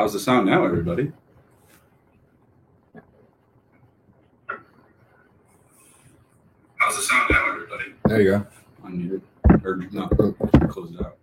How's the sound now, everybody? How's the sound now, everybody? There you go. Unmuted. Or no, close it out.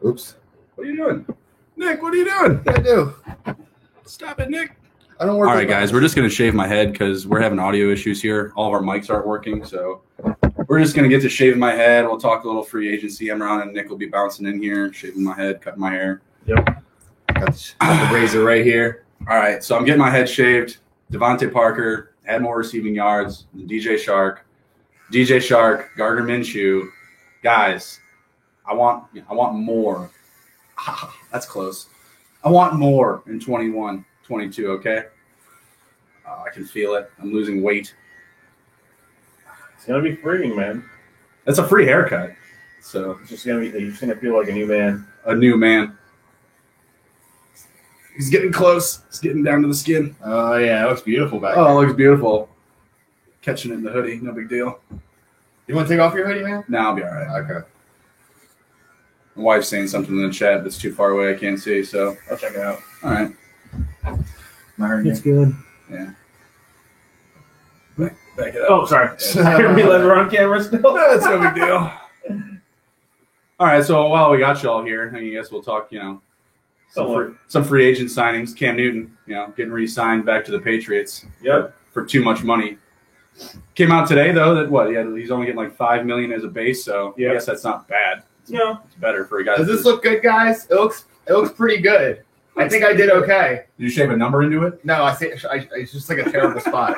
Oops. What are you doing? Nick, what are you doing? What did I do? Stop it, Nick. I don't work. All right, guys, we're just going to shave my head because we're having audio issues here. All of our mics aren't working, so we're just going to get to shave my head. We'll talk a little free agency. Emron and Nick will be bouncing in here, shaving my head, cutting my hair. Yep. Got the razor right here. All right, so I'm getting my head shaved. Devontae Parker had more receiving yards than DJ Shark, Gardner Minshew. Guys, I want more. That's close. I want more in 21, 22, okay? I can feel it. I'm losing weight. It's gonna be freeing, man. That's a free haircut. So It's just gonna be. You're just gonna feel like a new man. a new man. He's getting close. He's getting down to the skin. Oh yeah, it looks beautiful back Oh, there. it looks beautiful. Catching it in the hoodie, no big deal. You want to take off your hoodie, man? No, I'll be all right. Okay. My wife's saying something in the chat that's too far away. I can't see. So I'll check it out. all right. My hurting. It's good. Yeah. Back it up. Oh, sorry. We let her on camera still. That's no big deal. All right, so while we got y'all here, I guess we'll talk, some free agent signings. Cam Newton, getting re-signed back to the Patriots. Yep. For too much money. Came out today though that he's only getting like $5 million as a base, so I guess that's not bad. No. It's better for a guy. Does this look good, guys? It looks pretty good. I think I did okay. Did you shave a number into it? No, it's just like a terrible spot.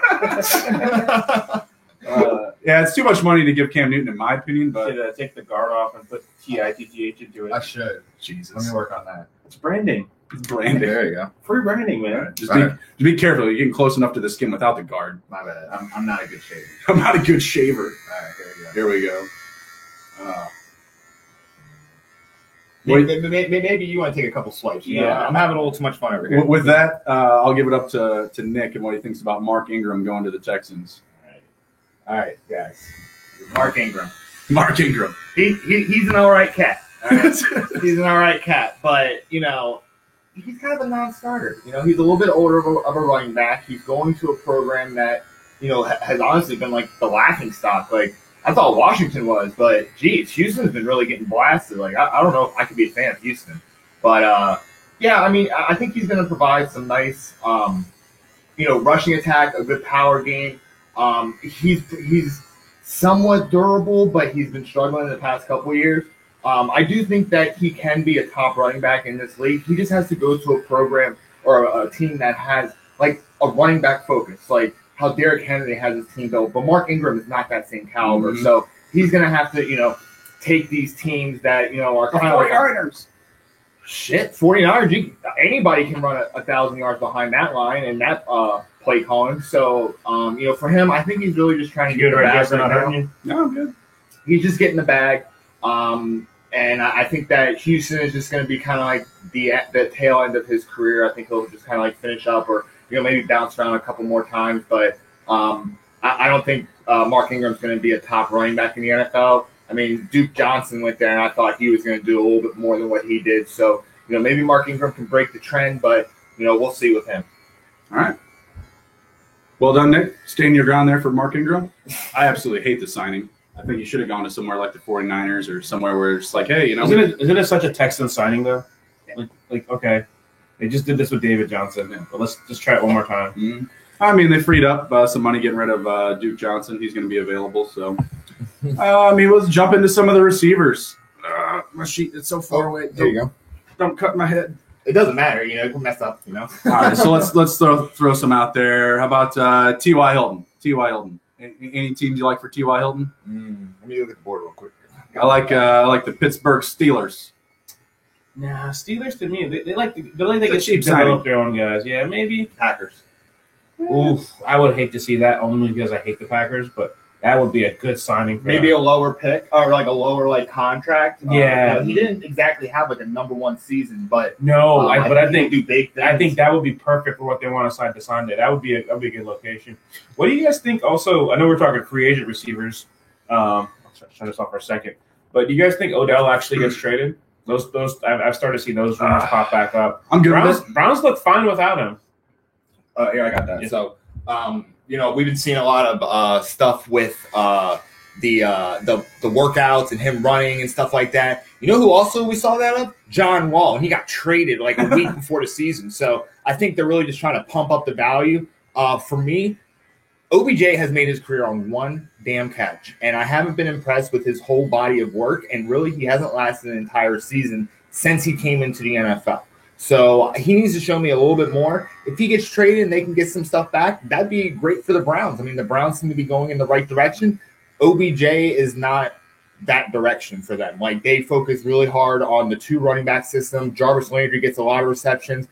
Yeah, it's too much money to give Cam Newton, in my opinion. But Take the guard off and put TITTH into I it. should. Let me Jesus, work on that. It's branding. it's branding. There you go. Free branding, man. Just be careful. You're getting close enough to the skin without the guard. My bad. I'm not a good shaver. I'm not a good shaver. All right, there you go. Here we go. Maybe you want to take a couple swipes. Yeah. I'm having a little too much fun over here. With that, I'll give it up to Nick and what he thinks about Mark Ingram going to the Texans. All right, guys. Mark Ingram. Mark Ingram. He's an all right cat. All right? He's an all right cat, but he's kind of a non-starter. He's a little bit older of a running back. He's going to a program that has honestly been like the laughing stock. Like I thought Washington was, but geez, Houston's been really getting blasted. Like I don't know if I could be a fan of Houston, but yeah, I mean I think he's going to provide some nice rushing attack, a good power game. He's somewhat durable, but he's been struggling in the past couple of years. I do think that he can be a top running back in this league. He just has to go to a program or a team that has like a running back focus, like how Derrick Henry has his team built. But Mark Ingram is not that same caliber, so he's going to have to, take these teams that are kind of like 49ers. Shit, 49ers. Anybody can run 1,000 yards behind that line and that play calling. So, for him, I think he's really just trying to get the bag right now. No, I'm good. He's just getting the bag. And I think that Houston is just going to be kind of like the tail end of his career. I think he'll just kind of like finish up or, maybe bounce around a couple more times. But I don't think Mark Ingram's going to be a top running back in the NFL. I mean, Duke Johnson went there, and I thought he was going to do a little bit more than what he did. So, maybe Mark Ingram can break the trend, but, we'll see with him. All right. Well done, Nick. Staying your ground there for Mark Ingram. I absolutely hate the signing. I think he should have gone to somewhere like the 49ers or somewhere where it's like, hey, Isn't it such a Texan signing though? Like okay, They just did this with David Johnson, but let's just try it one more time. Mhm. I mean, they freed up some money getting rid of Duke Johnson. He's going to be available. So, let's jump into some of the receivers. My sheet is so far away. There you go. Don't cut my head. It doesn't matter, you can mess up, All right, so let's throw some out there. How about T.Y. Hilton? T.Y. Hilton. Any teams you like for T.Y. Hilton? Let me look at the board real quick. I like the Pittsburgh Steelers. Nah, Steelers to me, they like to cheap develop their own guys. Yeah, maybe Packers. Oof, I would hate to see that only because I hate the Packers, but that would be a good signing for Maybe them. a lower pick or like a lower contract. Yeah. He didn't exactly have like a number one season, but No, I think he can do big things. I think that would be perfect for what they want to sign to Sunday. That would be a good location. What do you guys think? Also, I know we're talking free agent receivers. I'll turn this off for a second. But do you guys think Odell actually gets traded? Those I've started to see those rumors pop back up. I'm good with this. Browns look fine without him. Here I got that. Yeah. So, we've been seeing a lot of stuff with the workouts and him running and stuff like that. You know who also we saw that of? John Wall, and he got traded like a week before the season. So I think they're really just trying to pump up the value. For me, OBJ has made his career on one damn catch, and I haven't been impressed with his whole body of work, and really he hasn't lasted an entire season since he came into the NFL. So he needs to show me a little bit more. If he gets traded and they can get some stuff back, that'd be great for the Browns. I mean, the Browns seem to be going in the right direction. OBJ is not that direction for them. Like, they focus really hard on the two running back system. Jarvis Landry gets a lot of receptions.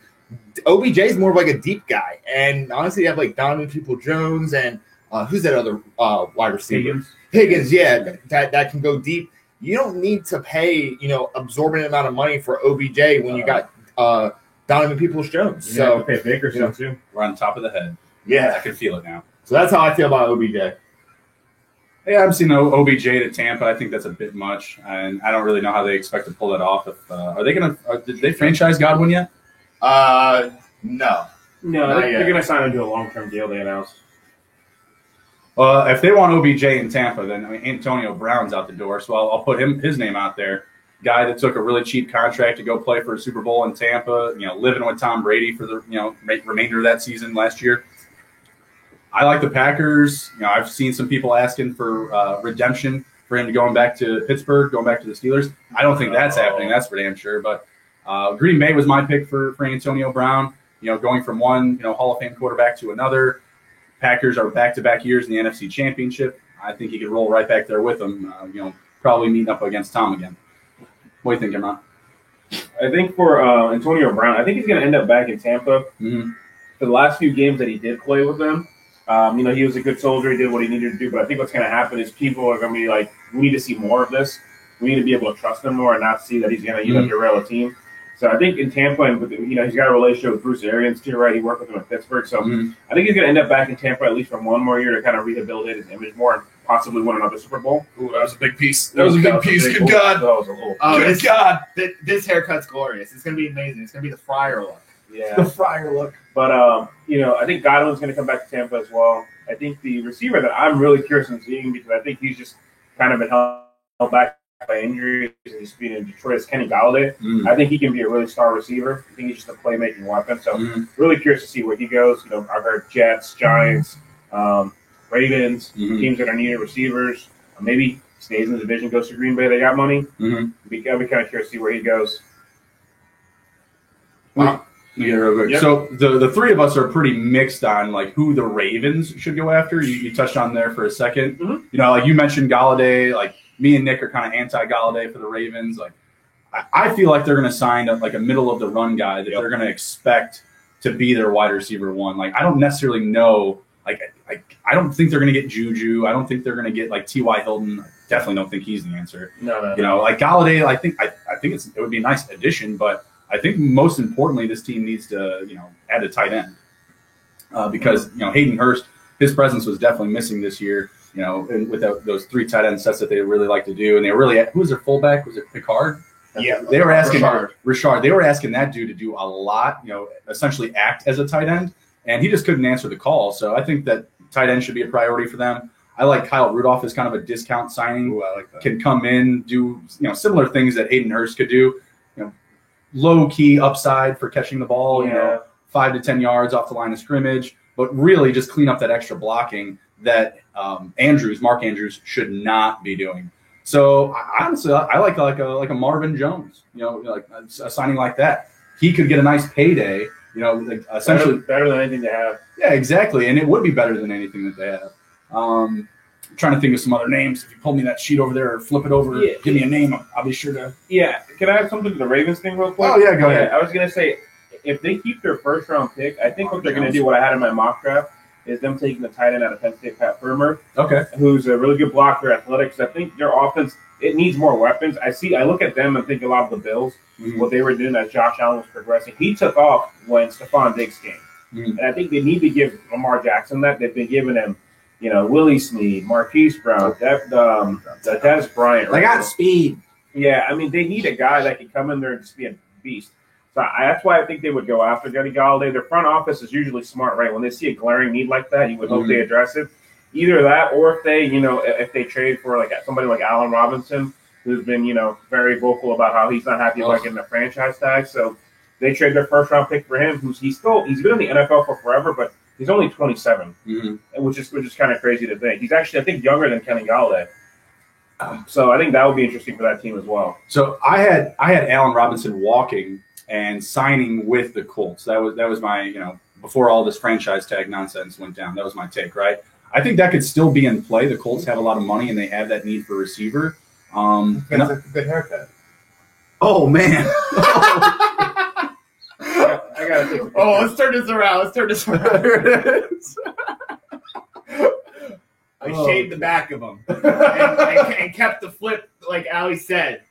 OBJ is more of like a deep guy. And honestly, you have like Donovan People-Jones and who's that other wide receiver? Higgins, yeah, that can go deep. You don't need to pay, absorbent amount of money for OBJ when you got Donovan Peoples-Jones. You have to pay Baker too. We're on top of the head. Yeah. I can feel it now. So that's how I feel about OBJ. Yeah, I've seen OBJ to Tampa. I think that's a bit much, and I don't really know how they expect to pull that off. Did they franchise Godwin yet? No. No, they're going to sign him to a long-term deal. They announced. Well, if they want OBJ in Tampa, then Antonio Brown's out the door. So I'll put his name out there. Guy that took a really cheap contract to go play for a Super Bowl in Tampa. Living with Tom Brady for the remainder of that season last year. I like the Packers. I've seen some people asking for redemption for him going back to Pittsburgh, going back to the Steelers. I don't think that's happening. That's for damn sure. But Green Bay was my pick for Antonio Brown. Going from one Hall of Fame quarterback to another. Packers are back-to-back years in the NFC Championship. I think he could roll right back there with them. Probably meeting up against Tom again. What do you think, Emma? I think for Antonio Brown, I think he's going to end up back in Tampa. Mm-hmm. For the last few games that he did play with them, he was a good soldier. He did what he needed to do. But I think what's going to happen is people are going to be like, we need to see more of this. We need to be able to trust him more and not see that he's going to derail a team. So I think in Tampa, and he's got a relationship with Bruce Arians too, right? He worked with him in Pittsburgh. So I think he's going to end up back in Tampa at least for one more year to kind of rehabilitate his image more and possibly win another Super Bowl. Ooh, that was a big piece. Good God. Good God. This haircut's glorious. It's going to be amazing. It's going to be the Fryer look. Yeah. The Fryer look. But, I think Godwin's going to come back to Tampa as well. I think the receiver that I'm really curious in seeing, because I think he's just kind of been held back by injuries and he's been in Detroit, is Kenny Galladay. I think he can be a really star receiver. I think he's just a playmaking weapon. So really curious to see where he goes. I've heard Jets, Giants, Ravens, teams that are needing receivers. Maybe stays in the division, goes to Green Bay. They got money. I'll be kind of curious to see where he goes. Wow. Yeah, real quick. Yep. So the three of us are pretty mixed on like who the Ravens should go after. You touched on there for a second. Like you mentioned Galladay. Like me and Nick are kind of anti-Galladay for the Ravens. Like I feel like they're going to sign a middle of the run guy that they're going to expect to be their wide receiver one. Like I don't necessarily know. Like I don't think they're going to get Juju. I don't think they're going to get like T.Y. Hilton. I definitely don't think he's the answer. No. Like Galladay. I think it would be a nice addition, but I think most importantly, this team needs to, add a tight end because, Hayden Hurst, his presence was definitely missing this year, and with those three tight end sets that they really like to do. And they really, who was their fullback? Was it Picard? Yeah. They were asking Richard. They were asking that dude to do a lot, essentially act as a tight end. And he just couldn't answer the call. So I think that tight end should be a priority for them. I like Kyle Rudolph as kind of a discount signing. Ooh, I like that. Can come in, do, similar things that Hayden Hurst could do. low key upside for catching the ball, Yeah. you know, 5 to 10 yards off the line of scrimmage, but really just clean up that extra blocking that Mark Andrews should not be doing. So honestly, I like a Marvin Jones, you know, like a signing like that. He could get a nice payday, you know, like essentially better than anything they have. Yeah, exactly, and it would be better than anything that they have. I'm trying to think of some other names. If you pull me that sheet over there or flip it over, give me a name. I'll be sure to. Yeah, can I have something to the Ravens thing real quick? Oh yeah, go ahead. I was gonna say, if they keep their first round pick, I think what they're gonna do, what I had in my mock draft, is them taking the tight end out of Penn State, Pat Firmer, Okay. who's a really good blocker, athletics. I think their offense, it needs more weapons. I look at them and think a lot of the Bills, what they were doing as Josh Allen was progressing. He took off when Stephon Diggs came. And I think they need to give Lamar Jackson that. They've been giving him, you know, Willie Snead, Marquise Brown, Des Bryant. I got speed. Yeah, I mean, they need a guy that can come in there and just be a beast. So that's why I think they would go after Kenny Galladay. Their front office is usually smart, right? When they see a glaring need like that, you would hope they address it. Either that, or if they, you know, if they trade for like somebody like Allen Robinson, who's been, you know, very vocal about how he's not happy about getting a franchise tag. So they trade their first round pick for him, he's been in the NFL for forever, but he's only 27, which is kind of crazy to think. He's actually, I think, younger than Kenny Galladay. So I think that would be interesting for that team as well. So I had Allen Robinson walking and signing with the Colts. That was my, you know, before all this franchise tag nonsense went down. That was my take, right? I think that could still be in play. The Colts have a lot of money and they have that need for receiver. That's a good haircut. Oh man. I gotta take a picture. Let's turn this around. There it is. I shaved the back of him and kept the flip like Allie said.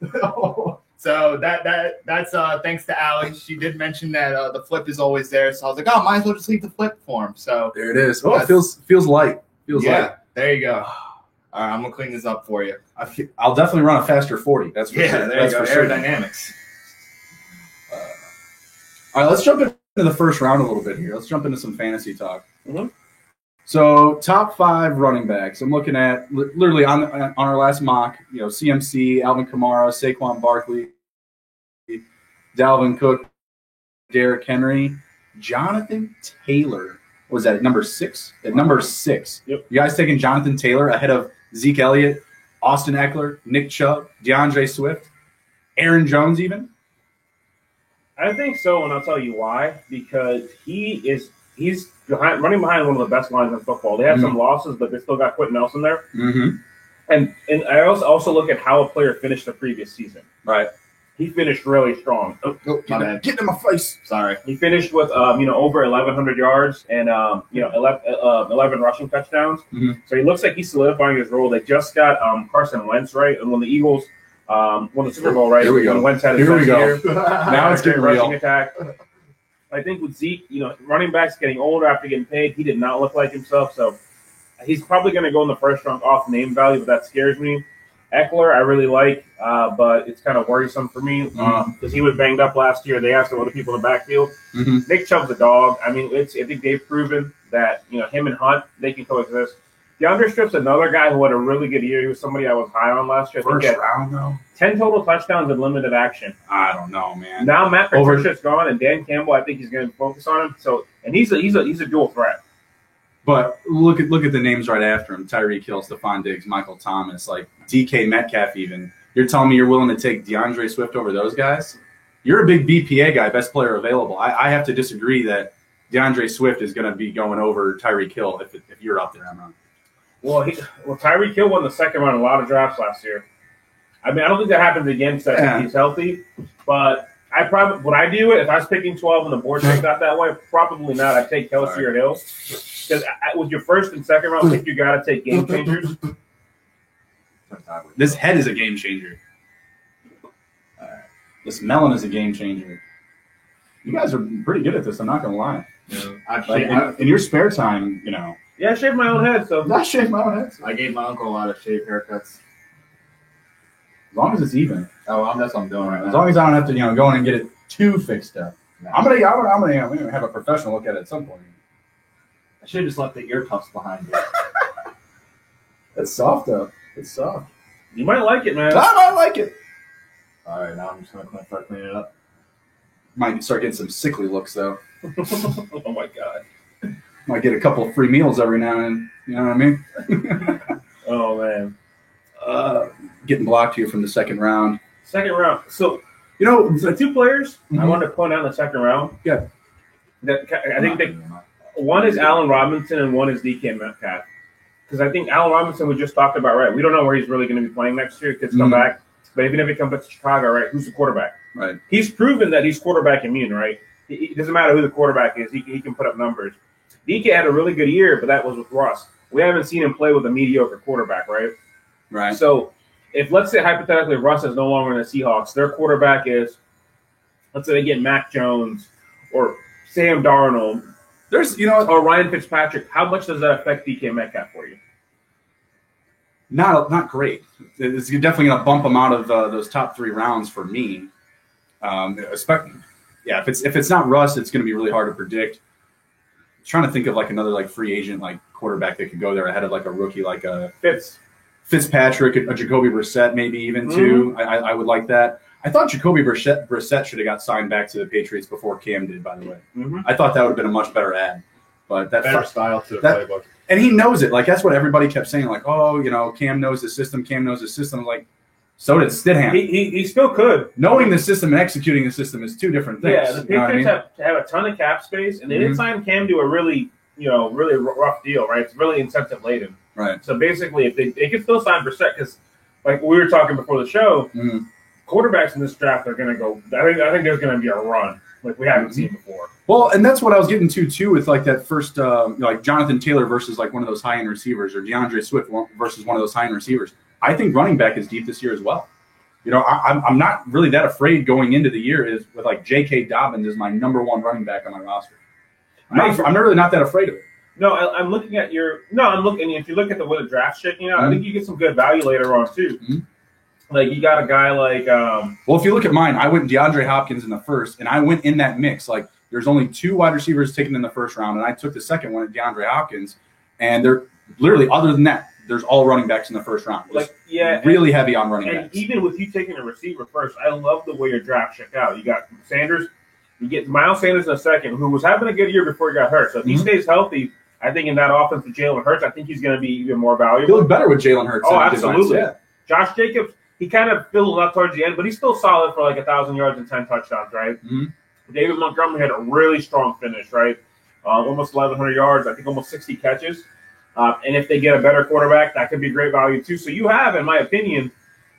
So that's thanks to Allie. She did mention that the flip is always there. So I was like, might as well just leave the flip for him. So there it is. Oh, it feels light. Feels light. There you go. All right, I'm gonna clean this up for you. I'll definitely run a faster 40. That's for sure. There you go. Aerodynamics. All right, let's jump into the first round a little bit here. Let's jump into some fantasy talk. Mm-hmm. So, top 5 running backs. I'm looking at literally on our last mock. You know, CMC, Alvin Kamara, Saquon Barkley, Dalvin Cook, Derrick Henry, Jonathan Taylor. What was that at number 6? At number 6. Yep. You guys taking Jonathan Taylor ahead of Zeke Elliott, Austin Eckler, Nick Chubb, DeAndre Swift, Aaron Jones, even. I think so, and I'll tell you why. Because he's running behind one of the best lines in football. They have some losses, but they still got Quentin Nelson there. Mm-hmm. And I also look at how a player finished the previous season. Right. He finished really strong. Get in my face. Sorry. He finished with over 1,100 yards and 11 rushing touchdowns. Mm-hmm. So he looks like he's solidifying his role. They just got Carson Wentz, right, and when the Eagles won the Super Bowl, right? Here we go. Wentz had his Here we best go. year. Now it's getting rushing real. attack. I think with Zeke, running backs getting older after getting paid, he did not look like himself. So he's probably going to go in the first round off name value, but that scares me. Eckler, I really like, but it's kind of worrisome for me because he was banged up last year. They have some other people in the backfield. Mm-hmm. Nick Chubb's a dog. I mean, I think they've proven that him and Hunt, they can coexist. DeAndre Swift's another guy who had a really good year. He was somebody I was high on last year. First round, though? 10 total touchdowns in limited action. I don't know, man. Now Matt Patricia's gone, and Dan Campbell, I think he's going to focus on him. So, and he's a dual threat. But look at the names right after him: Tyreek Hill, Stephon Diggs, Michael Thomas, like DK Metcalf. Even you're telling me you're willing to take DeAndre Swift over those guys? You're a big BPA guy, best player available. I have to disagree that DeAndre Swift is going to be going over Tyreek Hill if you're up there, Emron. Well, Tyreek Hill won the second round in a lot of drafts last year. I mean, I don't think that happens again because I think he's healthy. But would I do it if I was picking 12 and the board shaped out that way? Probably not. I'd take Kelce or Hill. Because with your first and second round pick, you got to take game changers. This head is a game changer. This melon is a game changer. You guys are pretty good at this. I'm not going to lie. Yeah, in your spare time, Yeah, I shaved my own head. So I shave my own head. I gave my uncle a lot of shave haircuts. As long as it's even. That's what I'm doing right now. As long as I don't have to, go in and get it too fixed up. No. I'm gonna have a professional look at it at some point. I should have just left the ear tufts behind you. It's soft though. It's soft. you might like it, man. I might like it. All right, now I'm just gonna start cleaning it up. Might start getting some sickly looks though. Oh my god. Might get a couple of free meals every now and then. You know what I mean? Oh man. Getting blocked here from the second round. Second round. So You know, the two players I Mhm. wanted to point out in the second round. Yeah. That I think that one is Allen Robinson and one is DK Metcalf. Because I think Allen Robinson we just talked about, right? We don't know where he's really going to be playing next year. Kids come Mhm. back. But even if he comes back to Chicago, right, who's the quarterback? right. He's proven that he's quarterback immune, right? It doesn't matter who the quarterback is. He can put up numbers. DK had a really good year, but that was with Russ. We haven't seen him play with a mediocre quarterback, right? Right. So if, let's say, hypothetically, Russ is no longer in the Seahawks, their quarterback is, let's say they get Mac Jones or Sam Darnold There's, you know, or Ryan Fitzpatrick, how much does that affect DK Metcalf for you? not great. It's definitely going to bump him out of those top 3 rounds for me. Yeah, if it's not Russ, it's going to be really hard to predict. I'm trying to think of like another like free agent like quarterback that could go there ahead of like a rookie like a Fitzpatrick, a Jacoby Brissett, maybe even too. I would like that. I thought Jacoby Brissett should have got signed back to the Patriots before Cam did. By the way, I thought that would have been a much better ad. But that Better style to the that- playbook. and he knows it. Like that's what everybody kept saying. Like, oh, you know, Cam knows the system. Cam knows the system. Like, so did Stidham. He still could. Knowing the system and executing the system is two different things. Yeah, the you know what I Patriots mean? have a ton of cap space, and they didn't sign Cam to a really rough deal, right? It's really incentive laden. Right. So basically, if they could still sign Brissett, because like we were talking before the show, Mhm. quarterbacks in this draft are going to go. I think there's going to be a run like we haven't seen before. Well, and that's what I was getting to too with like that first, like Jonathan Taylor versus like one of those high-end receivers, or DeAndre Swift versus one of those high-end receivers. I think running back is deep this year as well. You know, I'm not really that afraid going into the year is with like J.K. Dobbins is my number 1 running back on my roster. I'm really not that afraid of it. No, I'm looking at your. No, I'm looking. If you look at the way the draft's shaking out, I think you get some good value later on too. Mhm. Like you got a guy like. Well, if you look at mine, I went DeAndre Hopkins in the first, and I went in that mix. Like, there's only 2 wide receivers taken in the first round, and I took the second one at DeAndre Hopkins, and they're literally, other than that, there's all running backs in the first round. Like yeah, really heavy on running and backs. even with you taking a receiver first, I love the way your draft shook out. You got Sanders, you get Miles Sanders in a second, who was having a good year before he got hurt. So if he stays healthy, I think in that offense with Jalen Hurts, I think he's going to be even more He valuable. looked better with Jalen Hurts. Oh, than he did absolutely. once, yeah. Josh Jacobs, he kind of fizzled out towards the end, but he's still solid for like 1,000 yards and 10 touchdowns, right? Mhm. David Montgomery had a really strong finish, right? Almost 1,100 yards, I think almost 60 catches. And if they get a better quarterback, that could be great value too. So you have, in my opinion,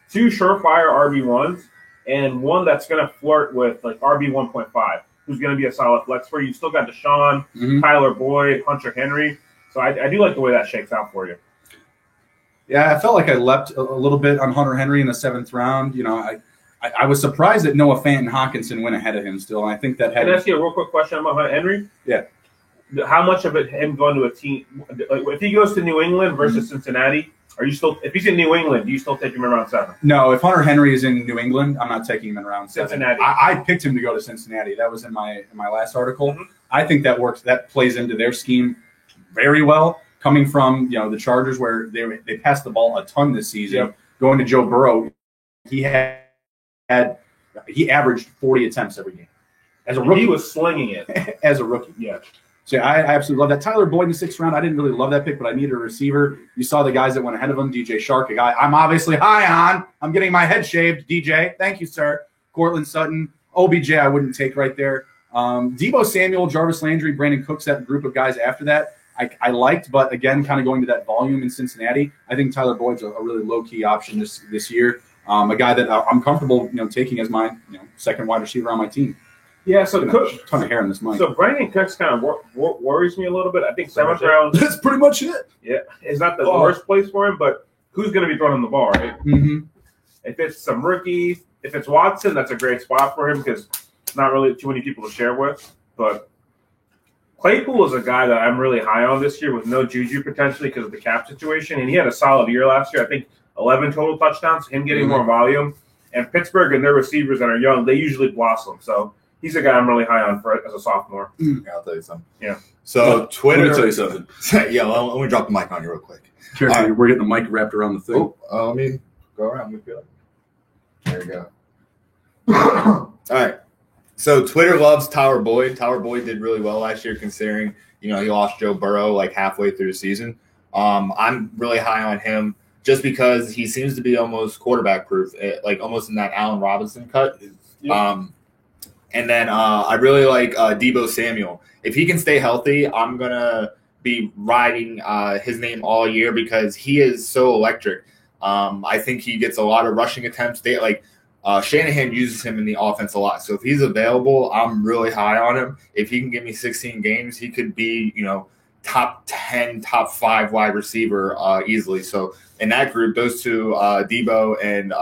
2 surefire RB1s and one that's going to flirt with like RB 1.5, who's going to be a solid flex for you. You still got Deshaun, Mhm. Tyler Boyd, Hunter Henry. So I do like the way that shakes out for you. Yeah, I felt like I leapt a little bit on Hunter Henry in the 7th round. You know, I was surprised that Noah Fant and Hawkinson went ahead of him still, and I think that had. Can I ask you a real quick question about Hunter Henry? Yeah. How much of it him going to a team? Like, if he goes to New England versus Cincinnati, are you still? If he's in New England, do you still take him in round 7? No, if Hunter Henry is in New England, I'm not taking him in round 7. Cincinnati. I picked him to go to Cincinnati. That was in my last article. Mhm. I think that works. That plays into their scheme very well. Coming from the Chargers, where they passed the ball a ton this season, Yep. going to Joe Burrow, he averaged 40 attempts every game as a rookie. He was slinging it. As a rookie. Yeah. So I absolutely love that. Tyler Boyd in the 6th round, I didn't really love that pick, but I needed a receiver. You saw the guys that went ahead of him, DJ Shark, a guy I'm obviously high on. I'm getting my head shaved, DJ. Thank you, sir. Cortland Sutton, OBJ I wouldn't take right there. Deebo Samuel, Jarvis Landry, Brandon Cooks, that group of guys after that, I liked, but again, kind of going to that volume in Cincinnati, I think Tyler Boyd's a really low-key option this year. A guy that I'm comfortable taking as my second wide receiver on my team. Yeah, so A ton of hair in this mic. So Brandon Cooks kind of worries me a little bit. I think 7th round, That's pretty much it. is not the worst place for him, but who's going to be throwing him the ball, right? Mm-hmm. If it's some rookies, if it's Watson, that's a great spot for him because not really too many people to share with. But Claypool is a guy that I'm really high on this year with no juju potentially because of the cap situation, and he had a solid year last year. I think 11 total touchdowns, him getting more volume. And Pittsburgh and their receivers that are young, they usually blossom. So he's a guy I'm really high on as a sophomore. Yeah, I'll tell you something. Yeah. So Twitter. Let me tell you something. Yeah, well, let me drop the mic on you real quick. Careful, we're getting the mic wrapped around the thing. Let me go around. Let me feel it. There you go. All right. So Twitter loves Tyler Boyd. Tyler Boyd did really well last year, considering he lost Joe Burrow like halfway through the season. I'm really high on him just because he seems to be almost quarterback proof, like almost in that Allen Robinson cut. Yep. And then I really like Deebo Samuel. If he can stay healthy, I'm gonna be riding his name all year because he is so electric. I think he gets a lot of rushing attempts. Shanahan uses him in the offense a lot. So if he's available, I'm really high on him. If he can give me 16 games, he could be, top 10, top 5 wide receiver easily. So in that group, those two, Debo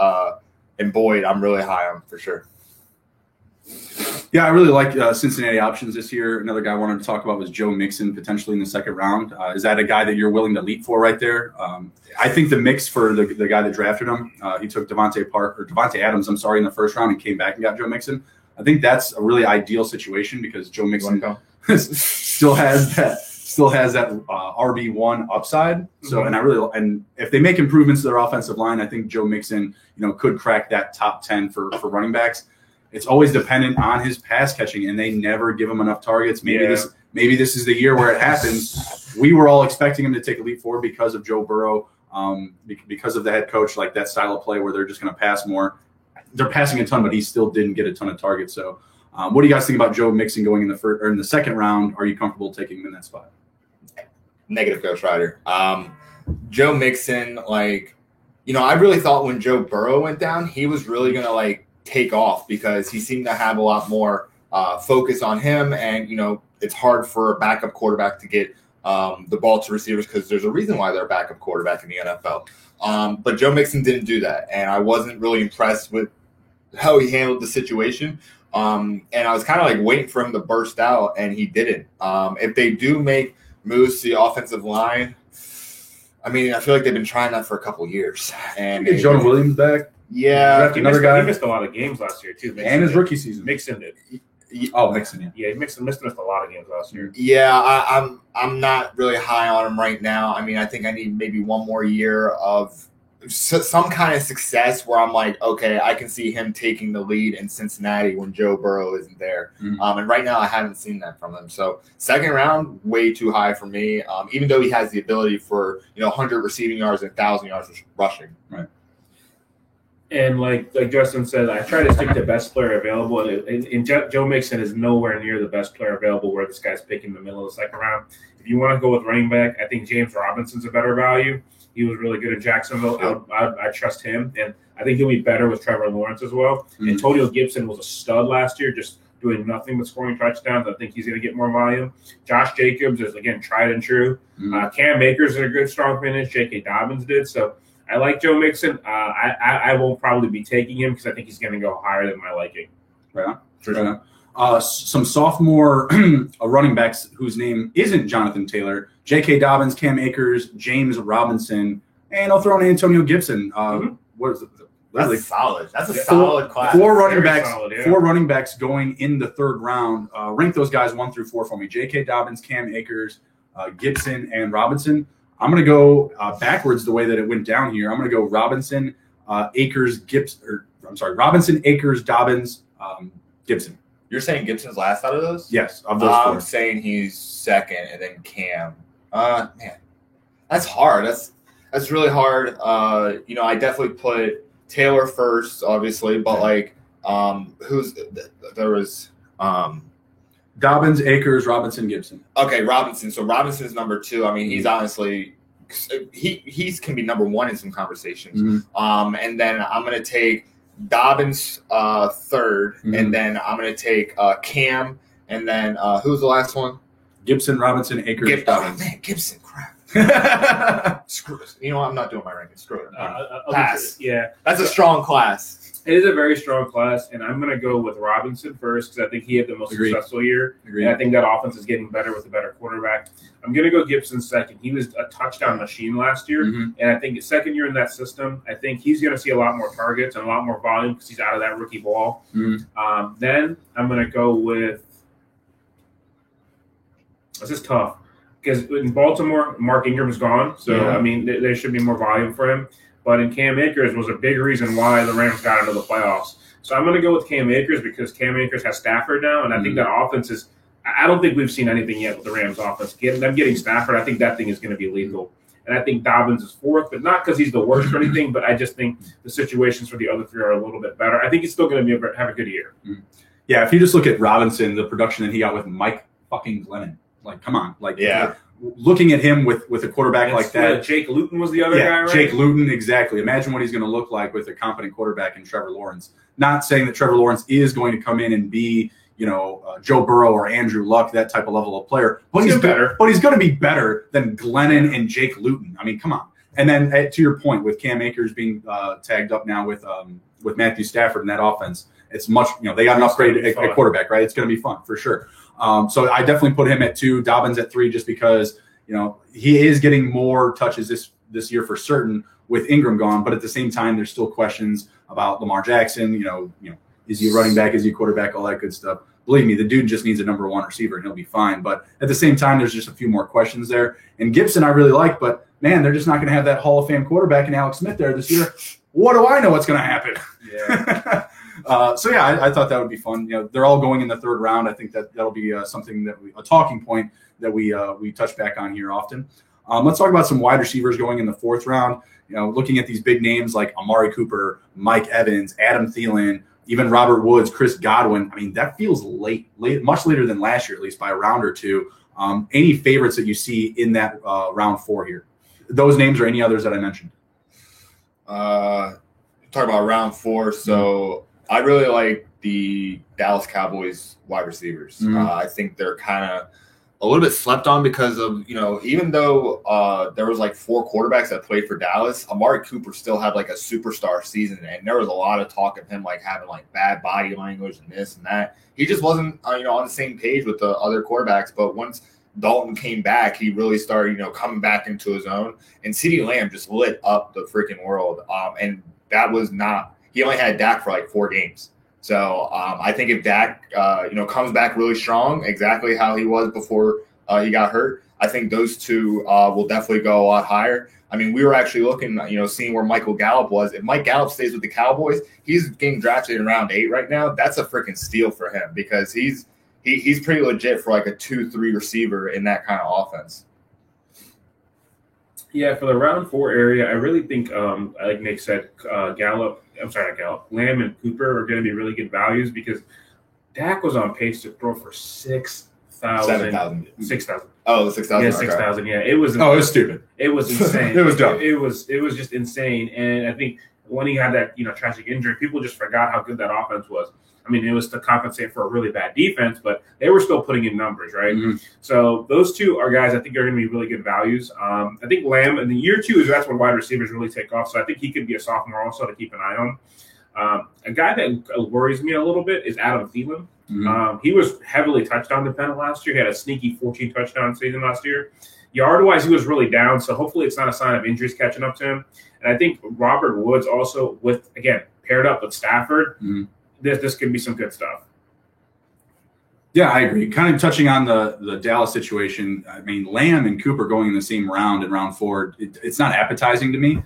and Boyd, I'm really high on for sure. Yeah, I really like Cincinnati options this year. Another guy I wanted to talk about was Joe Mixon, potentially in the second round. Is that a guy that you're willing to leap for right there? I think the mix for the guy that drafted him, he took Devontae Adams, in the first round and came back and got Joe Mixon. I think that's a really ideal situation because Joe Mixon still has that RB1 upside. So, and if they make improvements to their offensive line, I think Joe Mixon, could crack that top 10 for running backs. It's always dependent on his pass catching, and they never give him enough targets. Maybe this is the year where it happens. We were all expecting him to take a leap forward because of Joe Burrow, because of the head coach, like that style of play where they're just going to pass more. They're passing a ton, but he still didn't get a ton of targets. So, what do you guys think about Joe Mixon going in the second round? Are you comfortable taking him in that spot? Negative, Ghost Rider. Joe Mixon, I really thought when Joe Burrow went down, he was really going to take off because he seemed to have a lot more focus on him. And, it's hard for a backup quarterback to get the ball to receivers because there's a reason why they're a backup quarterback in the NFL. But Joe Mixon didn't do that. And I wasn't really impressed with how he handled the situation. And I was kind of waiting for him to burst out, and he didn't. If they do make moves to the offensive line, I feel like they've been trying that for a couple of years. And get Jonah Williams back. Yeah, he missed a lot of games last year too. And his rookie season. Mixon did. Mixon. Yeah, Mixon missed a lot of games last year. Yeah, I'm not really high on him right now. I think I need maybe one more year of some kind of success where I'm okay, I can see him taking the lead in Cincinnati when Joe Burrow isn't there. Mm-hmm. And right now I haven't seen that from him. So second round, way too high for me. Even though he has the ability for 100 receiving yards and 1,000 yards rushing. Right. And like Justin said, I try to stick to best player available. And Joe Mixon is nowhere near the best player available where this guy's picking the middle of the second round. If you want to go with running back, I think James Robinson's a better value. He was really good in Jacksonville. I trust him. And I think he'll be better with Trevor Lawrence as well. Mm-hmm. Antonio Gibson was a stud last year, just doing nothing but scoring touchdowns. I think he's going to get more volume. Josh Jacobs is, again, tried and true. Mm-hmm. Cam Akers did a good strong finish. J.K. Dobbins did. So I like Joe Mixon. I won't probably be taking him because I think he's going to go higher than my liking. Right on. Some sophomore running backs whose name isn't Jonathan Taylor, J.K. Dobbins, Cam Akers, James Robinson, and I'll throw in Antonio Gibson. What is it? That's solid. That's a solid class. Four running backs going in the third round. Rank those guys 1 through 4 for me. J.K. Dobbins, Cam Akers, Gibson, and Robinson. I'm going to go backwards the way that it went down here. I'm going to go Robinson, Robinson, Akers, Dobbins, Gibson. You're saying Gibson's last out of those? Yes, of those 4. I'm saying he's second, and then Cam. Man, that's hard. That's really hard. I definitely put Taylor first, obviously, but there was Dobbins, Akers, Robinson, Gibson. Okay, Robinson. So Robinson's number 2. He's honestly he can be number 1 in some conversations. Mm-hmm. And then I'm gonna take Dobbins third, mm-hmm. and then I'm going to take Cam, and then who's the last one? Gibson, Robinson, Akers, Dobbins. Gibson, crap. Screw it. You know what? I'm not doing my rankings. Screw it. Pass. Yeah. That's a strong class. It is a very strong class, and I'm going to go with Robinson first because I think he had the most successful year. Agreed. And I think that offense is getting better with a better quarterback. I'm going to go Gibson second. He was a touchdown machine last year, mm-hmm. and I think his second year in that system, I think he's going to see a lot more targets and a lot more volume because he's out of that rookie ball. Mm-hmm. Then I'm going to go with – this is tough because in Baltimore, Mark Ingram's gone, so, there should be more volume for him. But in Cam Akers was a big reason why the Rams got into the playoffs. So I'm going to go with Cam Akers because Cam Akers has Stafford now, and I think that offense is. I don't think we've seen anything yet with the Rams offense. Them getting Stafford, I think that thing is going to be lethal. And I think Dobbins is fourth, but not because he's the worst or anything, but I just think the situations for the other three are a little bit better. I think he's still going to have a good year. Yeah, if you just look at Robinson, the production that he got with Mike fucking Glennon, like, come on. Like, looking at him with a quarterback like that. Jake Luton was the other guy, right? Jake Luton, exactly. Imagine what he's going to look like with a competent quarterback in Trevor Lawrence. Not saying that Trevor Lawrence is going to come in and be, Joe Burrow or Andrew Luck, that type of level of player. But he's better. But he's going to be better than Glennon and Jake Luton. I mean, come on. And then to your point, with Cam Akers being tagged up now with Matthew Stafford in that offense, it's much. They got an upgrade at quarterback, right? It's going to be fun for sure. So I definitely put him at 2, Dobbins at 3, just because he is getting more touches this year for certain with Ingram gone. But at the same time, there's still questions about Lamar Jackson. Is he a running back? Is he a quarterback? All that good stuff. Believe me, the dude just needs a number 1 receiver and he'll be fine. But at the same time, there's just a few more questions there. And Gibson, I really like, but man, they're just not going to have that Hall of Fame quarterback in Alex Smith there this year. What do I know what's going to happen? Yeah. I thought that would be fun. They're all going in the 3rd round. I think that'll be something a talking point that we touch back on here often. Let's talk about some wide receivers going in the 4th round. Looking at these big names like Amari Cooper, Mike Evans, Adam Thielen, even Robert Woods, Chris Godwin. I mean, that feels late, much later than last year, at least by a round or two. Any favorites that you see in that round 4 here? Those names or any others that I mentioned? Talk about round 4. So I really like the Dallas Cowboys wide receivers. I think they're kind of a little bit slept on because of, even though there was like 4 quarterbacks that played for Dallas, Amari Cooper still had like a superstar season. And there was a lot of talk of him like having like bad body language and this and that. He just wasn't, on the same page with the other quarterbacks. But once Dalton came back, he really started, coming back into his own. And CeeDee Lamb just lit up the freaking world. And that was not – he only had Dak for like 4 games. So I think if Dak, comes back really strong, exactly how he was before he got hurt, I think those two will definitely go a lot higher. I mean, we were actually looking, seeing where Michael Gallup was. If Mike Gallup stays with the Cowboys, he's getting drafted in round 8 right now. That's a freaking steal for him because he's pretty legit for like a 2-3 receiver in that kind of offense. Yeah, for the round 4 area, I really think, like Nick said, Lamb and Cooper are going to be really good values because Dak was on pace to throw for 6,000. 6,000. Oh, 6,000. Yeah, 6,000. Yeah, it was. It was stupid. It was insane. It was dumb. It was just insane. And I think when he had that tragic injury, people just forgot how good that offense was. I mean, it was to compensate for a really bad defense, but they were still putting in numbers, right? Mm-hmm. So those two are guys I think are going to be really good values. I think Lamb in the year 2 that's when wide receivers really take off. So I think he could be a sophomore also to keep an eye on. A guy that worries me a little bit is Adam Thielen. Mm-hmm. He was heavily touchdown dependent last year. He had a sneaky 14 touchdown season last year. Yard-wise, he was really down, so hopefully it's not a sign of injuries catching up to him. And I think Robert Woods also, paired up with Stafford, this could be some good stuff. Yeah, I agree. Kind of touching on the Dallas situation, I mean, Lamb and Cooper going in the same round in round 4, it's not appetizing to me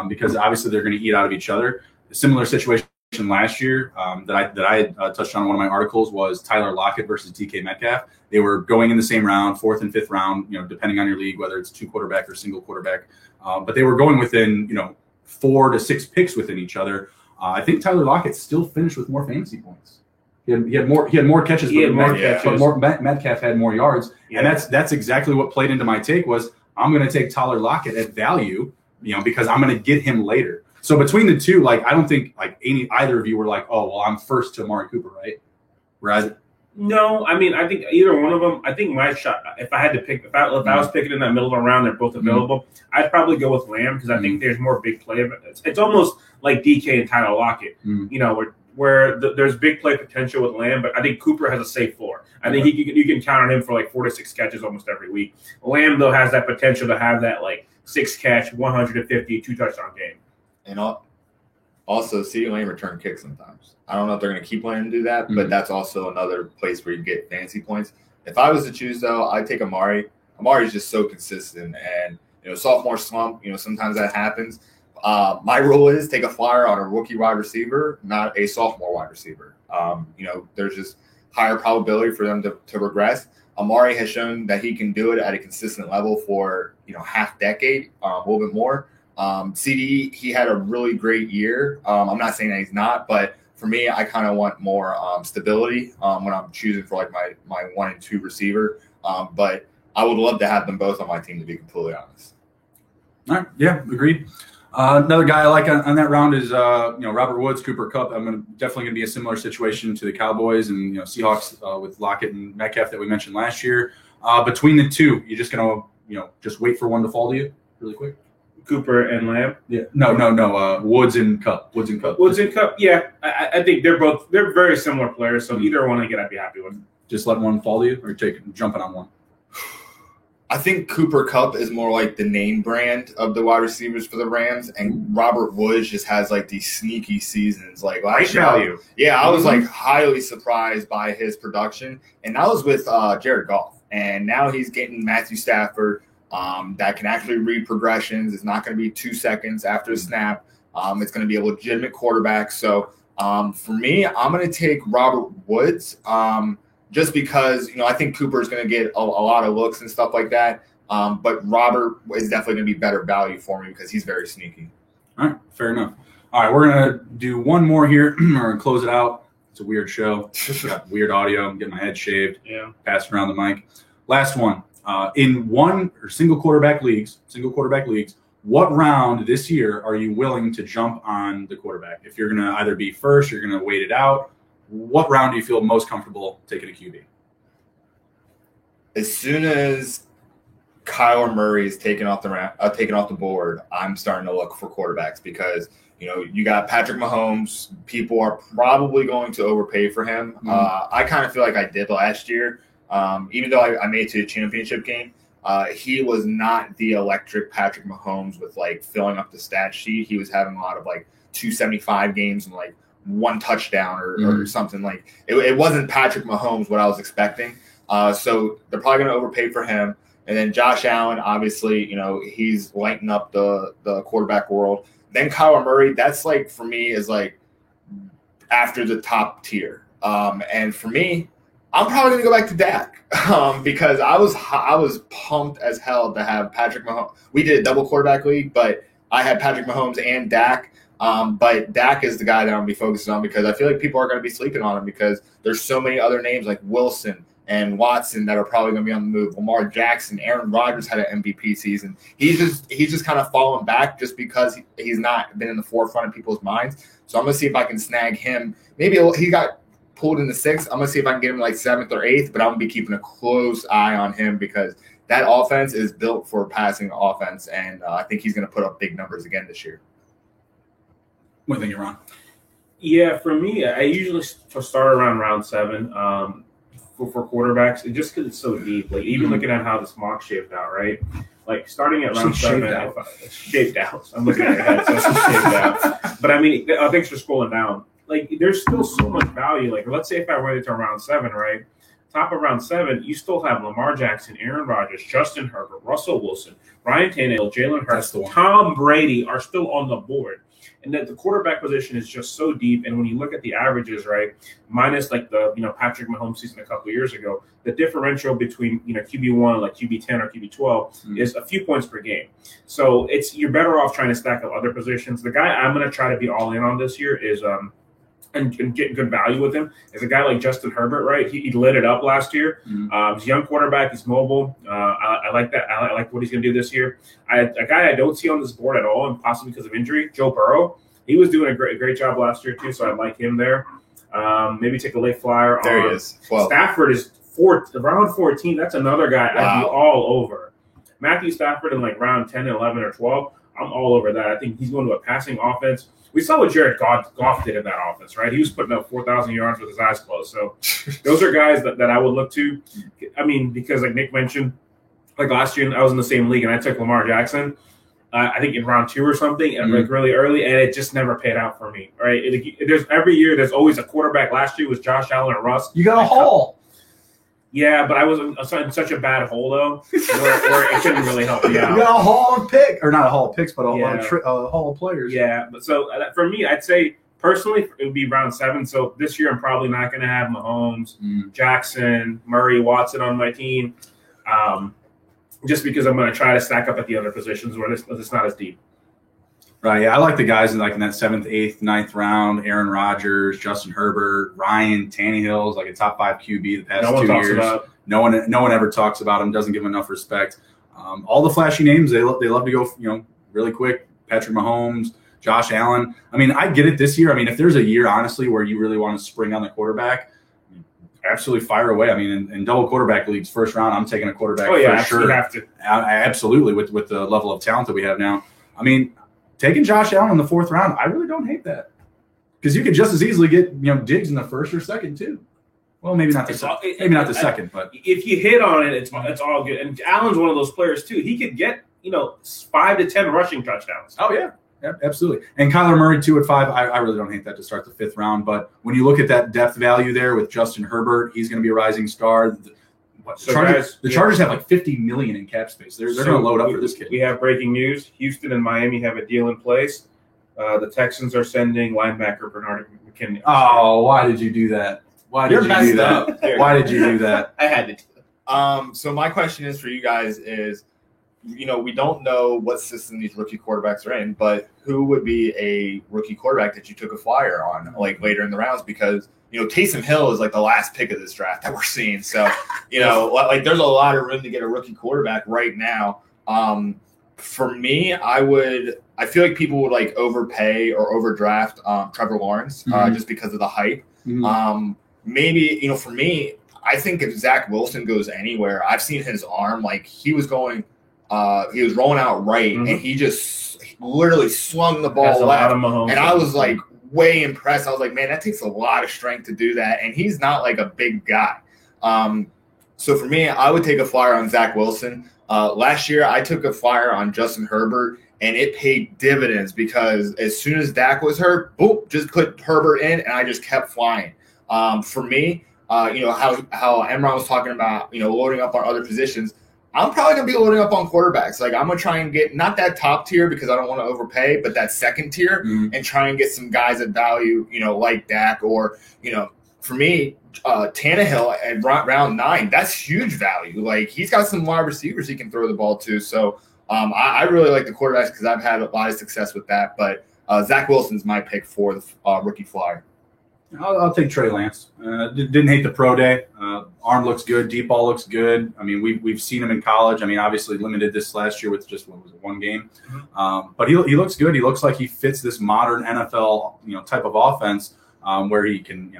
because obviously they're going to eat out of each other. A similar situation last year that I touched on in one of my articles was Tyler Lockett versus DK Metcalf. They were going in the same round, 4th and 5th round, depending on your league, whether it's 2 quarterback or single quarterback. But they were going within, 4 to 6 picks within each other. I think Tyler Lockett still finished with more fantasy points. He had more catches, but Metcalf had more yards, and that's exactly what played into my take was I'm going to take Tyler Lockett at value, because I'm going to get him later. So between the two, I don't think either of you were like, oh well, I'm first to Amari Cooper, right? Whereas no, I mean I think either one of them. I think my shot, if I had to pick, if I was picking in that middle of the round, they're both available. I'd probably go with Lamb because I think there's more big play. It's almost like DK and Tyler Lockett, where there's big play potential with Lamb, but I think Cooper has a safe floor. I think you can count on him for 4 to 6 catches almost every week. Lamb though has that potential to have that 6 catch, 150, 2 touchdown game. And also, CeeDee Lamb return kicks sometimes. I don't know if they're going to keep letting him do that, but that's also another place where you get fantasy points. If I was to choose, though, I'd take Amari. Amari is just so consistent, and sophomore slump. Sometimes that happens. My rule is take a flyer on a rookie wide receiver, not a sophomore wide receiver. There's just higher probability for them to regress. Amari has shown that he can do it at a consistent level for half decade, a little bit more. CD, he had a really great year. I'm not saying that he's not, but for me, I kind of want more stability when I'm choosing for like my 1 and 2 receiver. But I would love to have them both on my team, to be completely honest. All right, yeah, agreed. Another guy I like on that round is Robert Woods, Cooper Kupp. Definitely going to be a similar situation to the Cowboys and Seahawks with Lockett and Metcalf that we mentioned last year. Between the two, you're just going to just wait for one to fall to you really quick. Cooper and Lamb. Yeah. No. Woods and Kupp. Woods and Kupp. Yeah, I think they're very similar players. So either one I'd be happy with. Just let one fall to you, or jumping on one. I think Cooper Kupp is more like the name brand of the wide receivers for the Rams, and Robert Woods just has like these sneaky seasons. Like last year, value. Yeah, I was like highly surprised by his production, and that was with Jared Goff, and now he's getting Matthew Stafford that can actually read progressions. It's not going to be 2 seconds after the snap. It's going to be a legitimate quarterback. So for me, I'm going to take Robert Woods. Just because, I think Cooper is going to get a lot of looks and stuff like that. But Robert is definitely going to be better value for me because he's very sneaky. All right, fair enough. All right, we're going to do one more here. We're going to close it out. It's a weird show. Got weird audio. I'm getting my head shaved. Yeah. Passing around the mic. Last one. In one or single quarterback leagues, what round this year are you willing to jump on the quarterback? If you're going to either be first, you're going to wait it out. What round do you feel most comfortable taking a QB? As soon as Kyler Murray is taken off the board, I'm starting to look for quarterbacks because you got Patrick Mahomes. People are probably going to overpay for him. I kind of feel like I did last year, even though I made it to the championship game. He was not the electric Patrick Mahomes with like filling up the stat sheet. He was having a lot of like 275 games and like 1 touchdown or something. Like it wasn't Patrick Mahomes what I was expecting. So they're probably going to overpay for him. And then Josh Allen, obviously, he's lighting up the quarterback world. Then Kyler Murray, that's like for me is like after the top tier. And for me, I'm probably going to go back to Dak because I was pumped as hell to have Patrick Mahomes. We did a double quarterback league, but I had Patrick Mahomes and Dak. But Dak is the guy that I'm going to be focusing on because I feel like people are going to be sleeping on him because there's so many other names like Wilson and Watson that are probably going to be on the move. Lamar Jackson, Aaron Rodgers had an MVP season. He's just kind of fallen back just because he's not been in the forefront of people's minds. So I'm going to see if I can snag him. Maybe he got pulled in the 6th. I'm going to see if I can get him like 7th or 8th, but I'm going to be keeping a close eye on him because that offense is built for passing offense, and I think he's going to put up big numbers again this year. What do you think, Ron? Yeah, for me, I usually start around round 7 for quarterbacks, just because it's so deep. Like even looking at how this mock shaped out, right? Like starting at round 7, shaped out. I'm looking at your head, so it's shaped out. But I mean, thanks for scrolling down. Like there's still so much value. Like let's say if I went into round 7, right? Top of round 7, you still have Lamar Jackson, Aaron Rodgers, Justin Herbert, Russell Wilson, Ryan Tannehill, Jalen Hurts, Tom Brady are still on the board. And that the quarterback position is just so deep. And when you look at the averages, right, minus like the Patrick Mahomes season a couple of years ago, the differential between QB1 like QB10 or QB12 is a few points per game. So you're better off trying to stack up other positions. The guy I'm going to try to be all in on this year is and get good value with him is a guy like Justin Herbert, right? He lit it up last year. He's a young quarterback. He's mobile. I like that. I like what he's going to do this year. A guy I don't see on this board at all, and possibly because of injury, Joe Burrow. He was doing a great job last year too, so I like him there. Maybe take a late flyer. There he is. 12. Stafford is round 14. That's another guy I'd be all over. Matthew Stafford in like round 10, 11, or 12. I'm all over that. I think he's going to a passing offense. We saw what Jared Goff did in that offense, right? He was putting up 4,000 yards with his eyes closed. So those are guys that I would look to. I mean, because like Nick mentioned, like last year I was in the same league and I took Lamar Jackson, I think in round 2 or something, and like really early, and it just never paid out for me, right? Every year there's always a quarterback. Last year was Josh Allen and Russ. You got a haul. Yeah, but I was in such a bad hole though, where it couldn't really help me You out. got a haul of pick, or not a haul of picks, but a Yeah. haul of players. Yeah, but so for me, I'd say personally it would be round 7. So this year I'm probably not going to have Mahomes, Jackson, Murray, Watson on my team, just because I'm going to try to stack up at the other positions where it's not as deep. Right. Yeah, I like the guys in that 7th, 8th, 9th round. Aaron Rodgers, Justin Herbert, Ryan Tannehill's like a top 5 QB the past 2 years. No one ever talks about him. Doesn't give him enough respect. All the flashy names they love to go really quick. Patrick Mahomes, Josh Allen. I mean, I get it this year. I mean, if there's a year honestly where you really want to spring on the quarterback, absolutely fire away. I mean, in double quarterback leagues, first round, I'm taking a quarterback for sure. You have to. Absolutely, with the level of talent that we have now. I mean, taking Josh Allen in the 4th round, I really don't hate that, because you could just as easily get Diggs in the 1st or 2nd too. Well, maybe not the second. Maybe not the second, but if you hit on it, it's all good. And Allen's one of those players too. He could get 5 to 10 rushing touchdowns. Oh yeah, absolutely. And Kyler Murray 2 at 5. I really don't hate that to start the 5th round. But when you look at that depth value there with Justin Herbert, he's going to be a rising star. The Chargers have like $50 million in cap space. They're going to load up for this kid. We have breaking news: Houston and Miami have a deal in place. The Texans are sending linebacker Bernard McKinney. Oh, why did you do that? Why did you do that? Why did you do that? I had to. So my question is for you guys is, we don't know what system these rookie quarterbacks are in, but who would be a rookie quarterback that you took a flyer on like later in the rounds? Because Taysom Hill is like the last pick of this draft that we're seeing. So like there's a lot of room to get a rookie quarterback right now. For me, I feel like people would like overpay or overdraft Trevor Lawrence just because of the hype. Mhm. Maybe, for me, I think if Zach Wilson goes anywhere, I've seen his arm, like he was rolling out right, and he just literally slung the ball left. And I was like way impressed. I was like, man, that takes a lot of strength to do that. And he's not like a big guy. So for me, I would take a flyer on Zach Wilson. Last year, I took a flyer on Justin Herbert, and it paid dividends because as soon as Dak was hurt, boom, just put Herbert in, and I just kept flying. For me, how Emron was talking about, loading up on other positions, I'm probably going to be loading up on quarterbacks. Like I'm going to try and get not that top tier because I don't want to overpay, but that second tier and try and get some guys at value, like Dak or, for me, Tannehill at round 9, that's huge value. Like he's got some wide receivers he can throw the ball to. So I really like the quarterbacks because I've had a lot of success with that. But Zach Wilson's my pick for the rookie flyer. I'll take Trey Lance. Didn't hate the pro day. Arm looks good. Deep ball looks good. I mean, we've seen him in college. I mean, obviously limited this last year with just one game, but he looks good. He looks like he fits this modern NFL type of offense where he can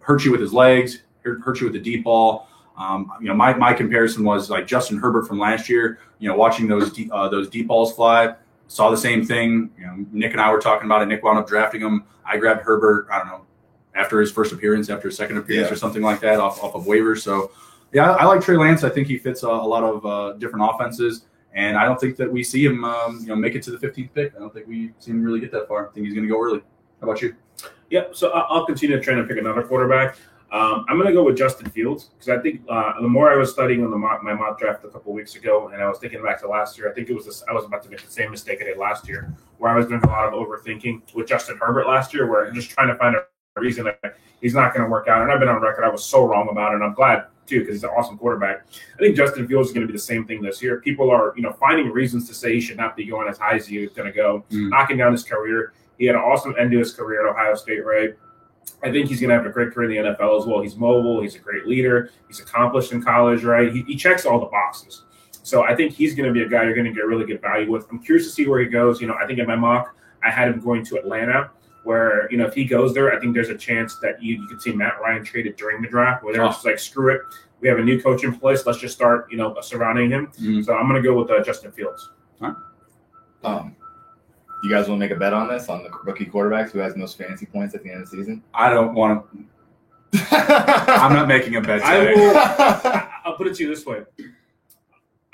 hurt you with his legs, hurt you with the deep ball. My comparison was like Justin Herbert from last year. Watching those deep balls fly. Saw the same thing. Nick and I were talking about it. Nick wound up drafting him. I grabbed Herbert, I don't know, after his first appearance, after his second appearance or something like that off of waivers. So, yeah, I like Trey Lance. I think he fits a lot of different offenses. And I don't think that we see him make it to the 15th pick. I don't think we see him really get that far. I think he's going to go early. How about you? Yeah, so I'll continue trying to pick another quarterback. I'm going to go with Justin Fields because I think the more I was studying on my mock draft a couple weeks ago, and I was thinking back to last year, I think it was I was about to make the same mistake I did last year, where I was doing a lot of overthinking with Justin Herbert last year, where I'm just trying to find a reason that he's not going to work out. And I've been on record, I was so wrong about it, and I'm glad too because he's an awesome quarterback. I think Justin Fields is going to be the same thing this year. People are finding reasons to say he should not be going as high as he is going to go, knocking down his career. He had an awesome end to his career at Ohio State, right? I think he's going to have a great career in the NFL as well. He's mobile. He's a great leader. He's accomplished in college, right? He checks all the boxes. So I think he's going to be a guy you're going to get really good value with. I'm curious to see where he goes. I think in my mock, I had him going to Atlanta, where, if he goes there, I think there's a chance that you could see Matt Ryan traded during the draft, where they're just like, screw it. We have a new coach in place. Let's just start, surrounding him. So I'm going to go with Justin Fields. All right. You guys want to make a bet on this, on the rookie quarterbacks who has most fantasy points at the end of the season? I don't want to. I'm not making a bet today. I'll put it to you this way.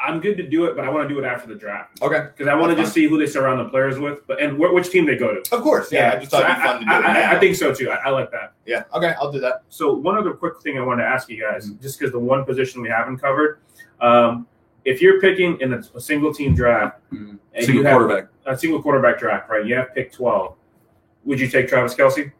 I'm good to do it, but I want to do it after the draft. Okay. Because I want to just see who they surround the players with, and which team they go to. Of course. Yeah. I just thought it'd be fun to do it. I think so too. I like that. Yeah. Okay. I'll do that. So one other quick thing I wanted to ask you guys, just because the one position we haven't covered, if you're picking in a single team draft, and Single you have quarterback. a single quarterback draft, right? You have pick 12. Would you take Travis Kelce?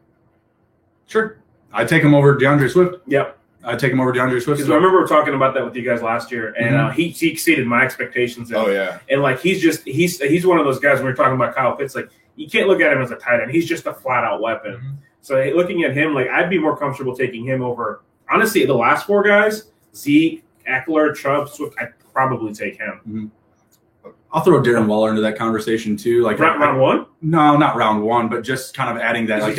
Sure. I'd take him over DeAndre Swift. Yep. I'd take him over DeAndre Swift. Because I remember we were talking about that with you guys last year, and he exceeded my expectations. Oh yeah. And like he's one of those guys when we're talking about Kyle Pitts, like you can't look at him as a tight end. He's just a flat out weapon. Mm-hmm. So looking at him, like I'd be more comfortable taking him over. Honestly, the last four guys, Zeke, Eckler, Chubb, Swift, I'd probably take him. I'll throw Darren Waller into that conversation too. Like round one? No, not round one, but just kind of adding that. Is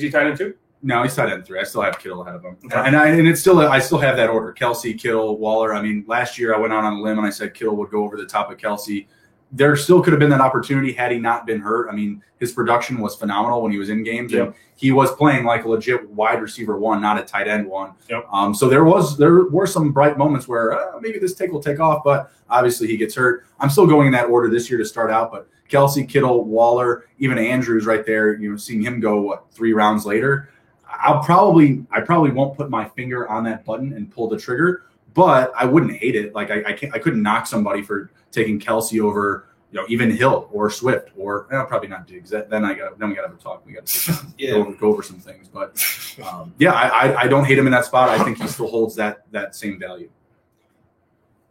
he tight end too? No, he's tight end 3. I still have Kittle ahead of him, Okay. and I still have that order: Kelce, Kittle, Waller. I mean, last year I went out on a limb and I said Kittle would go over the top of Kelce. There still could have been that opportunity had he not been hurt. I mean, his production was phenomenal when he was in games, and he was playing like a legit wide receiver 1, not a tight end 1. Yep. So there were some bright moments where maybe this take will take off, but obviously he gets hurt. I'm still going in that order this year to start out, but Kelce, Kittle, Waller, even Andrews right there. You know, seeing him go 3 rounds later. I probably won't put my finger on that button and pull the trigger, but I wouldn't hate it. Like I couldn't knock somebody for taking Kelce over, even Hill or Swift or probably not Diggs. Then we got to have a talk. We got to go over some things, but I don't hate him in that spot. I think he still holds that same value.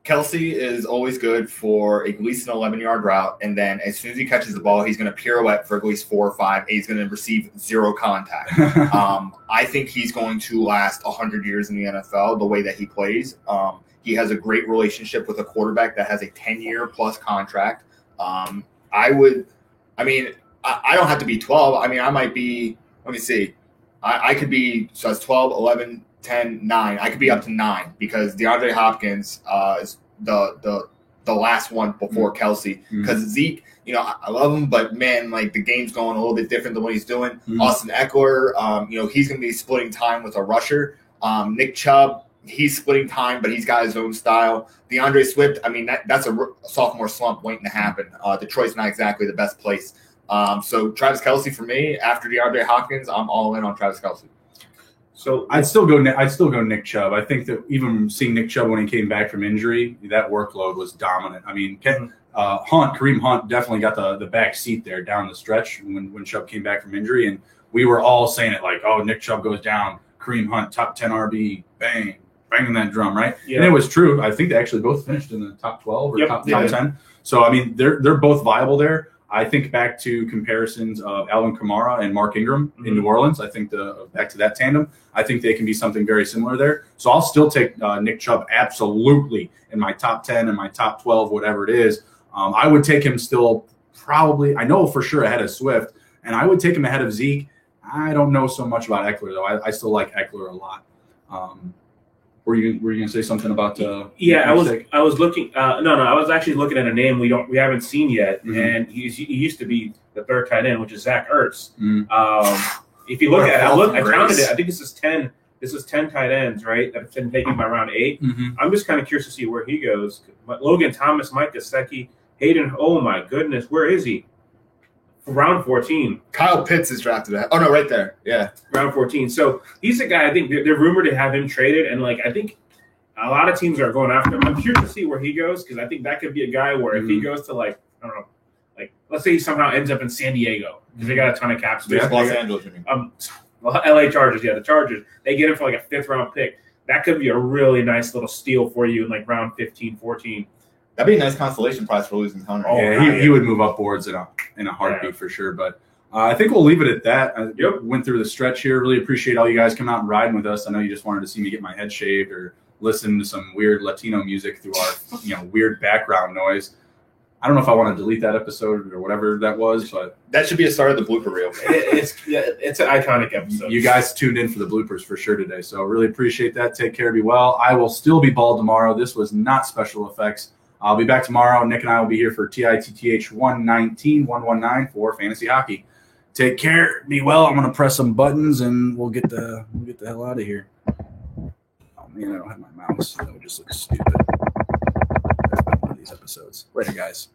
Kelce is always good for at least an 11-yard route, and then as soon as he catches the ball, he's going to pirouette for at least 4 or 5, and he's going to receive 0 contact. I think he's going to last 100 years in the NFL the way that he plays. He has a great relationship with a quarterback that has a 10-year plus contract. I don't have to be 12. I mean, I might be, let me see. I could be, so that's 12, 11, 10, 9. I could be up to 9 because DeAndre Hopkins is the last one before Kelce. Because Zeke, I love him, but man, like the game's going a little bit different than what he's doing. Austin Eckler, he's going to be splitting time with a rusher. Nick Chubb, he's splitting time, but he's got his own style. DeAndre Swift, I mean, that's a sophomore slump waiting to happen. Detroit's not exactly the best place. So Travis Kelce for me, after DeAndre Hopkins, I'm all in on Travis Kelce. So I'd still go Nick Chubb. I think that even seeing Nick Chubb when he came back from injury, that workload was dominant. I mean, Kareem Hunt definitely got the back seat there down the stretch when Chubb came back from injury, and we were all saying it like, oh, Nick Chubb goes down, Kareem Hunt top 10 RB, bang, banging that drum, right? Yeah. And it was true. I think they actually both finished in the top 12 or top 10. So I mean, they're both viable there. I think back to comparisons of Alvin Kamara and Mark Ingram in New Orleans. I think back to that tandem, I think they can be something very similar there. So I'll still take Nick Chubb absolutely in my top 10 and my top 12, whatever it is. I would take him still probably, I know for sure ahead of Swift, and I would take him ahead of Zeke. I don't know so much about Eckler, though. I still like Eckler a lot. Were you going to say something about? I was looking. I was actually looking at a name we haven't seen yet, and he used to be the third tight end, which is Zach Ertz. If you look at it, I counted it. I think this is 10. This is 10 tight ends, right? That's been taken by round 8. I'm just kind of curious to see where he goes. Logan Thomas, Mike Gesicki, Hayden. Oh my goodness, where is he? Round 14. Kyle Pitts is drafted at. Oh no, right there. Yeah, round 14. So he's a guy. I think they're rumored to have him traded, and I think a lot of teams are going after him. I'm curious to see where he goes because I think that could be a guy where if he goes to I don't know, let's say he somehow ends up in San Diego because they got a ton of cap space. Los Angeles, you mean? LA Chargers. Yeah, the Chargers. They get him for a 5th round pick. That could be a really nice little steal for you in round 15, 14. That'd be a nice consolation prize for losing Hunter. Oh, yeah, he would move up boards in a heartbeat for sure. But I think we'll leave it at that. Went through the stretch here. Really appreciate all you guys coming out and riding with us. I know you just wanted to see me get my head shaved or listen to some weird Latino music through our weird background noise. I don't know if I want to delete that episode or whatever that was, but that should be a start of the blooper reel. It's an iconic episode. You guys tuned in for the bloopers for sure today, so really appreciate that. Take care, be well. I will still be bald tomorrow. This was not special effects. I'll be back tomorrow. Nick and I will be here for TITTH 119 for Fantasy Hockey. Take care. Be well. I'm going to press some buttons, and we'll get the hell out of here. Oh, man, I don't have my mouse. That would just look stupid. these episodes. Later, guys.